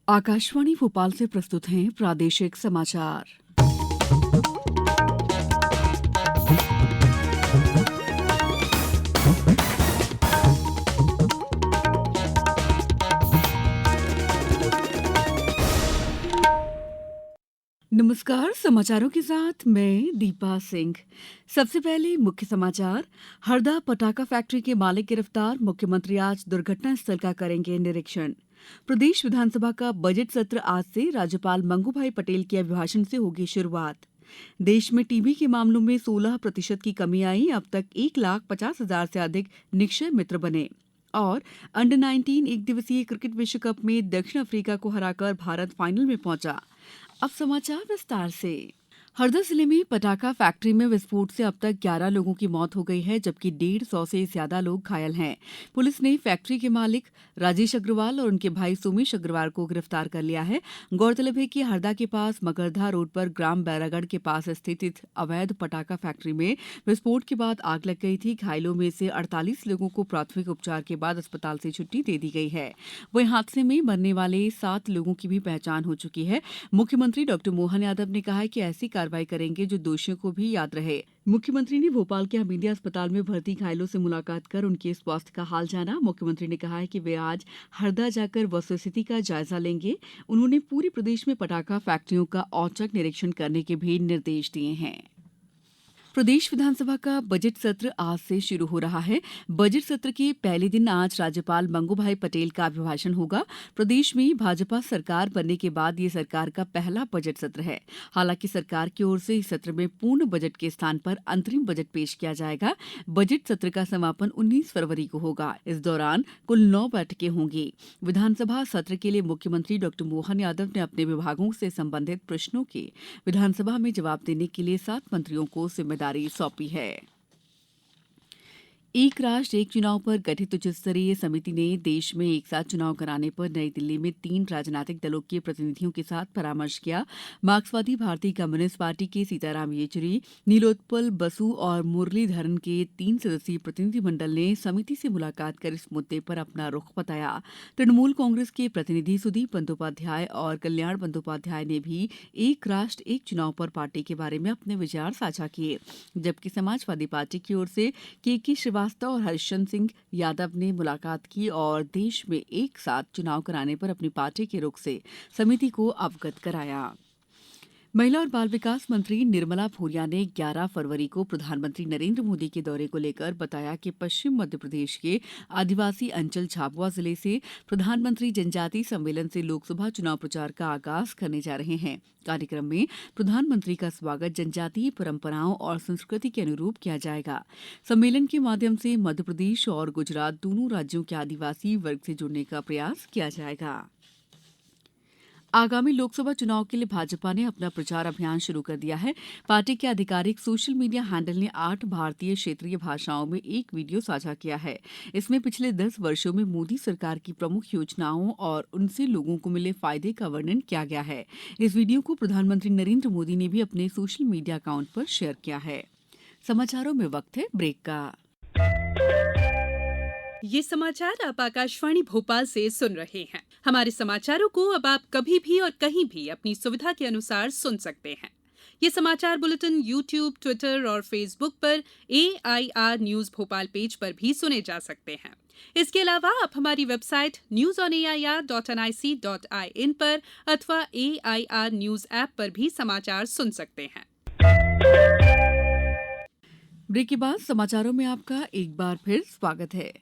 आकाशवाणी भोपाल से प्रस्तुत हैं प्रादेशिक समाचार। नमस्कार, समाचारों के साथ मैं दीपा सिंह। सबसे पहले मुख्य समाचार। हरदा पटाखा फैक्ट्री के मालिक गिरफ्तार, मुख्यमंत्री आज दुर्घटना स्थल का करेंगे निरीक्षण। प्रदेश विधानसभा का बजट सत्र आज से, राज्यपाल मंगूभाई पटेल के अभिभाषण से होगी शुरुआत। देश में टीबी के मामलों में 16% की कमी आई, अब तक 1,50,000 से अधिक निक्षय मित्र बने। और अंडर 19 एक दिवसीय क्रिकेट विश्व कप में दक्षिण अफ्रीका को हराकर भारत फाइनल में पहुंचा। अब समाचार विस्तार से। हरदा जिले में पटाखा फैक्ट्री में विस्फोट से अब तक 11 लोगों की मौत हो गई है, जबकि 150 से ज्यादा लोग घायल हैं। पुलिस ने फैक्ट्री के मालिक राजेश अग्रवाल और उनके भाई सोमेश अग्रवाल को गिरफ्तार कर लिया है। गौरतलब है कि हरदा के पास मगरधा रोड पर ग्राम बैरागढ़ के पास स्थित इस अवैध पटाखा फैक्ट्री में विस्फोट के बाद आग लग गई थी। घायलों में से 48 लोगों को प्राथमिक उपचार के बाद अस्पताल से छुट्टी दे दी गई है। वहीं हादसे में मरने वाले 7 लोगों की भी पहचान हो चुकी है। मुख्यमंत्री डॉ मोहन यादव ने कहा है कि ऐसी कार्रवाई करेंगे जो दोषियों को भी याद रहे। मुख्यमंत्री ने भोपाल के हमीदिया अस्पताल में भर्ती घायलों से मुलाकात कर उनके स्वास्थ्य का हाल जाना। मुख्यमंत्री ने कहा है कि वे आज हरदा जाकर वस्तुस्थिति का जायजा लेंगे। उन्होंने पूरे प्रदेश में पटाखा फैक्ट्रियों का औचक निरीक्षण करने के भी निर्देश दिए हैं। प्रदेश विधानसभा का बजट सत्र आज से शुरू हो रहा है। बजट सत्र के पहले दिन आज राज्यपाल मंगूभाई पटेल का अभिभाषण होगा। प्रदेश में भाजपा सरकार बनने के बाद ये सरकार का पहला बजट सत्र है। हालांकि सरकार की ओर से इस सत्र में पूर्ण बजट के स्थान पर अंतरिम बजट पेश किया जाएगा। बजट सत्र का समापन 19 फरवरी को होगा। इस दौरान कुल 9 बैठकें होंगी। विधानसभा सत्र के लिए मुख्यमंत्री डॉ मोहन यादव ने अपने विभागों से संबंधित प्रश्नों के विधानसभा में जवाब देने के लिए 7 मंत्रियों को जिम्मेदारी सौंपी है। एक राष्ट्र एक चुनाव पर गठित उच्च स्तरीय समिति ने देश में एक साथ चुनाव कराने पर नई दिल्ली में 3 राजनीतिक दलों के प्रतिनिधियों के साथ परामर्श किया। मार्क्सवादी भारतीय कम्युनिस्ट पार्टी के सीताराम येचुरी, नीलोत्पल बसु और मुरलीधरन के 3 सदस्यीय प्रतिनिधिमंडल ने समिति से मुलाकात कर इस मुद्दे पर अपना रुख बताया। तृणमूल कांग्रेस के प्रतिनिधि सुदीप बंदोपाध्याय और कल्याण बंदोपाध्याय ने भी एक राष्ट्र एक चुनाव पर पार्टी के बारे में अपने विचार साझा किए, जबकि समाजवादी पार्टी की ओर से के श्रीवास्तव और हरिश्चंद्र सिंह यादव ने मुलाकात की और देश में एक साथ चुनाव कराने पर अपनी पार्टी के रुख से समिति को अवगत कराया। महिला और बाल विकास मंत्री निर्मला भूरिया ने 11 फरवरी को प्रधानमंत्री नरेंद्र मोदी के दौरे को लेकर बताया कि पश्चिम मध्य प्रदेश के आदिवासी अंचल झाबुआ जिले से प्रधानमंत्री जनजातीय सम्मेलन से लोकसभा चुनाव प्रचार का आगाज करने जा रहे हैं। कार्यक्रम में प्रधानमंत्री का स्वागत जनजातीय परंपराओं और संस्कृति के अनुरूप किया जाएगा। सम्मेलन के माध्यम से मध्य प्रदेश और गुजरात दोनों राज्यों के आदिवासी वर्ग से जुड़ने का प्रयास किया जाएगा। आगामी लोकसभा चुनाव के लिए भाजपा ने अपना प्रचार अभियान शुरू कर दिया है। पार्टी के आधिकारिक सोशल मीडिया हैंडल ने 8 भारतीय क्षेत्रीय भाषाओं में एक वीडियो साझा किया है। इसमें पिछले 10 वर्षों में मोदी सरकार की प्रमुख योजनाओं और उनसे लोगों को मिले फायदे का वर्णन किया गया है। इस वीडियो को प्रधानमंत्री नरेंद्र मोदी ने भी अपने सोशल मीडिया अकाउंट पर शेयर किया है। समाचारों में वक्त है ब्रेक का। ये समाचार आप आकाशवाणी भोपाल से सुन रहे हैं। हमारे समाचारों को अब आप कभी भी और कहीं भी अपनी सुविधा के अनुसार सुन सकते हैं। ये समाचार बुलेटिन YouTube, ट्विटर और फेसबुक पर AIR न्यूज भोपाल पेज पर भी सुने जा सकते हैं। इसके अलावा आप हमारी वेबसाइट newsonair.nic.in पर अथवा AIR न्यूज ऐप पर भी समाचार सुन सकते हैं। ब्रेक के बाद समाचारों में आपका एक बार फिर स्वागत है।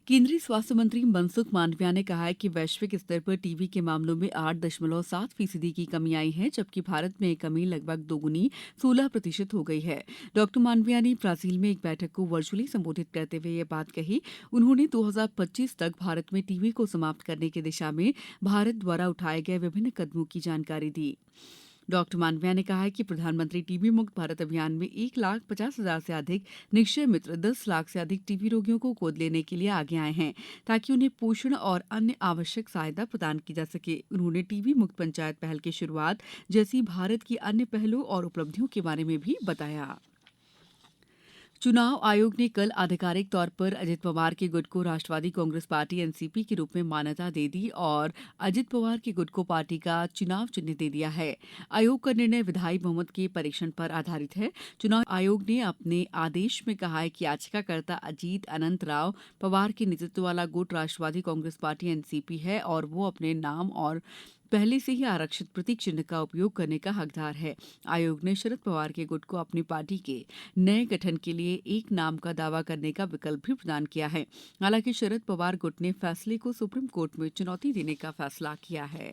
केंद्रीय स्वास्थ्य मंत्री मनसुख मांडविया ने कहा है कि वैश्विक स्तर पर टीबी के मामलों में 8.7% की कमी आई है, जबकि भारत में ये कमी लगभग दोगुनी 16% हो गई है। डॉक्टर मांडविया ने ब्राजील में एक बैठक को वर्चुअली संबोधित करते हुए ये बात कही। उन्होंने 2025 तक भारत में टीबी को समाप्त करने की दिशा में भारत द्वारा उठाए गए विभिन्न कदमों की जानकारी दी। डॉक्टर मांडविया ने कहा है कि प्रधानमंत्री टीबी मुक्त भारत अभियान में 1,50,000 से अधिक निक्षय मित्र 10 लाख से अधिक टीबी रोगियों को गोद लेने के लिए आगे आए हैं, ताकि उन्हें पोषण और अन्य आवश्यक सहायता प्रदान की जा सके। उन्होंने टीबी मुक्त पंचायत पहल की शुरुआत जैसी भारत की अन्य पहलों और उपलब्धियों के बारे में भी बताया। चुनाव आयोग ने कल आधिकारिक तौर पर अजित पवार के गुट को राष्ट्रवादी कांग्रेस पार्टी एनसीपी के रूप में मान्यता दे दी और अजित पवार के गुट को पार्टी का चुनाव चिन्ह दे दिया है। आयोग का निर्णय विधायी बहुमत के परीक्षण पर आधारित है। चुनाव आयोग ने अपने आदेश में कहा है कि याचिकाकर्ता अजीत अनंत राव पवार के नेतृत्व वाला गुट राष्ट्रवादी कांग्रेस पार्टी एनसीपी है और वो अपने नाम और पहले से ही आरक्षित प्रतीक चिन्ह का उपयोग करने का हकदार है। आयोग ने शरद पवार के गुट को अपनी पार्टी के नए गठन के लिए एक नाम का दावा करने का विकल्प भी प्रदान किया है। हालांकि शरद पवार गुट ने फैसले को सुप्रीम कोर्ट में चुनौती देने का फैसला किया है।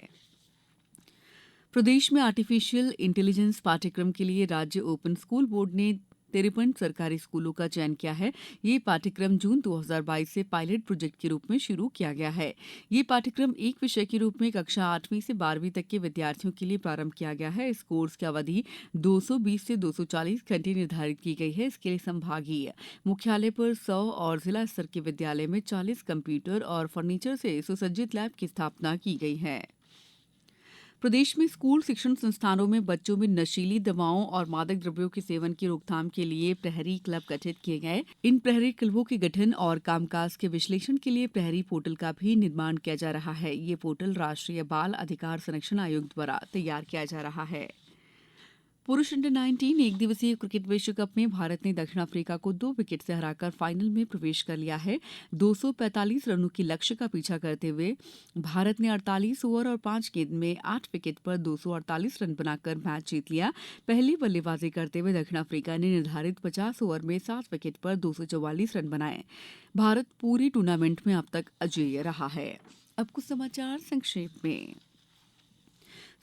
प्रदेश में आर्टिफिशियल इंटेलिजेंस पाठ्यक्रम के लिए राज्य ओपन स्कूल बोर्ड ने 53 सरकारी स्कूलों का चयन किया है। ये पाठ्यक्रम जून 2022 से पायलट प्रोजेक्ट के रूप में शुरू किया गया है। ये पाठ्यक्रम एक विषय के रूप में कक्षा 8वीं से 12वीं तक के विद्यार्थियों के लिए प्रारंभ किया गया है। इस कोर्स की अवधि 220 से 240 घंटे निर्धारित की गई है। इसके लिए संभागीय मुख्यालय पर 100 और जिला स्तर के विद्यालय में 40 कंप्यूटर और फर्नीचर से सुसज्जित लैब की स्थापना की गई है। प्रदेश में स्कूल शिक्षण संस्थानों में बच्चों में नशीली दवाओं और मादक द्रव्यों के सेवन की रोकथाम के लिए प्रहरी क्लब गठित किए गए। इन प्रहरी क्लबों के गठन और कामकाज के विश्लेषण के लिए प्रहरी पोर्टल का भी निर्माण किया जा रहा है। ये पोर्टल राष्ट्रीय बाल अधिकार संरक्षण आयोग द्वारा तैयार किया जा रहा है। पुरुष अंडर 19 एक दिवसीय क्रिकेट विश्व कप में भारत ने दक्षिण अफ्रीका को 2 विकेट से हराकर फाइनल में प्रवेश कर लिया है। 245 रनों की लक्ष्य का पीछा करते हुए भारत ने 48 ओवर और 5 गेंद में 8 विकेट पर 248 रन बनाकर मैच जीत लिया। पहली बल्लेबाजी करते हुए दक्षिण अफ्रीका ने निर्धारित 50 ओवर में 7 विकेट पर 244 रन बनाए। भारत पूरे टूर्नामेंट में अब तक अजेय रहा है। अब कुछ समाचार संक्षेप में।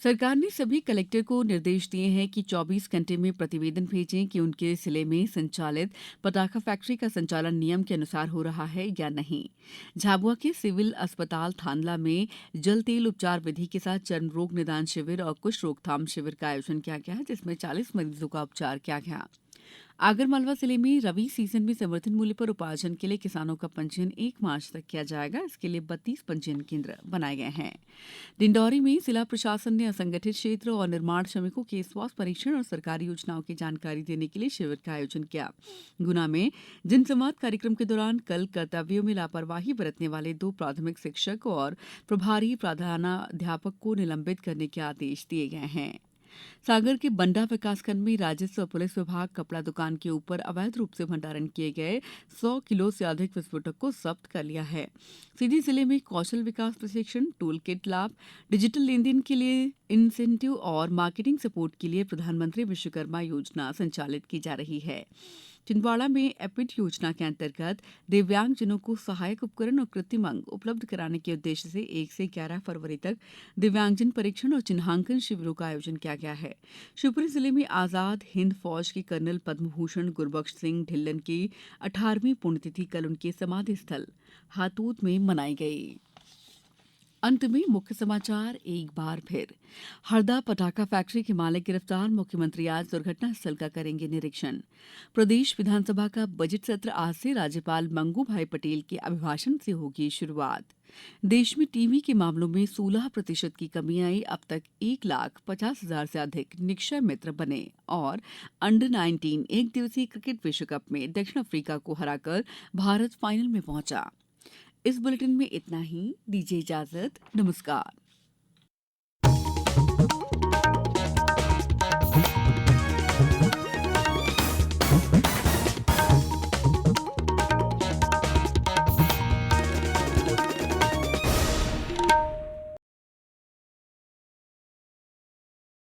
सरकार ने सभी कलेक्टर को निर्देश दिए हैं कि 24 घंटे में प्रतिवेदन भेजें कि उनके जिले में संचालित पटाखा फैक्ट्री का संचालन नियम के अनुसार हो रहा है या नहीं। झाबुआ के सिविल अस्पताल थांदला में जल तेल उपचार विधि के साथ चर्म रोग निदान शिविर और कुष्ठ रोकथाम शिविर का आयोजन किया गया जिसमें 40 मरीजों का उपचार किया गया। आगरमालवा जिले में रबी सीजन में समर्थन मूल्य पर उपार्जन के लिए किसानों का पंजीयन 1 मार्च तक किया जाएगा। इसके लिए 32 पंजीयन केंद्र बनाए गए हैं। डिंडौरी में जिला प्रशासन ने असंगठित क्षेत्र और निर्माण श्रमिकों के स्वास्थ्य परीक्षण और सरकारी योजनाओं की जानकारी देने के लिए शिविर का आयोजन किया। गुना में जनसंवाद कार्यक्रम के दौरान कल कर्तव्यों में लापरवाही बरतने वाले 2 प्राथमिक शिक्षक और प्रभारी प्रधानाध्यापक को निलंबित करने के आदेश दिए गए हैं। सागर के बंडा विकासखंड में राजस्व और पुलिस विभाग कपड़ा दुकान के ऊपर अवैध रूप से भंडारण किए गए 100 किलो से अधिक विस्फोटक को जब्त कर लिया है। सीधी जिले में कौशल विकास प्रशिक्षण, टूल किट लाभ, डिजिटल लेनदेन के लिए इंसेंटिव और मार्केटिंग सपोर्ट के लिए प्रधानमंत्री विश्वकर्मा योजना संचालित की जा रही है। छिंदवाड़ा में एपिड योजना के अंतर्गत दिव्यांगजनों को सहायक उपकरण और कृत्रिम अंग उपलब्ध कराने के उद्देश्य से 1 से 11 फरवरी तक दिव्यांगजन परीक्षण और चिन्हांकन शिविरों का आयोजन किया गया है। शिवपुरी जिले में आजाद हिंद फौज के कर्नल पद्मभूषण गुरबख्श सिंह ढिल्लन की 18वीं पुण्यतिथि कल उनके समाधि स्थल हातूत में मनाई गई। अंत में मुख्य समाचार एक बार फिर। हरदा पटाखा फैक्ट्री के मालिक गिरफ्तार, मुख्यमंत्री आज दुर्घटना स्थल का करेंगे निरीक्षण। प्रदेश विधानसभा का बजट सत्र आज से राज्यपाल मंगू भाई पटेल के अभिभाषण से होगी शुरुआत। देश में टीबी के मामलों में 16% की कमी आई। अब तक 1,50,000 से अधिक निक्षय मित्र बने। और अंडर 19 एक दिवसीय क्रिकेट विश्व कप में दक्षिण अफ्रीका को हराकर भारत फाइनल में पहुंचा। इस बुलेटिन में इतना ही। दीजिए इजाजत। नमस्कार।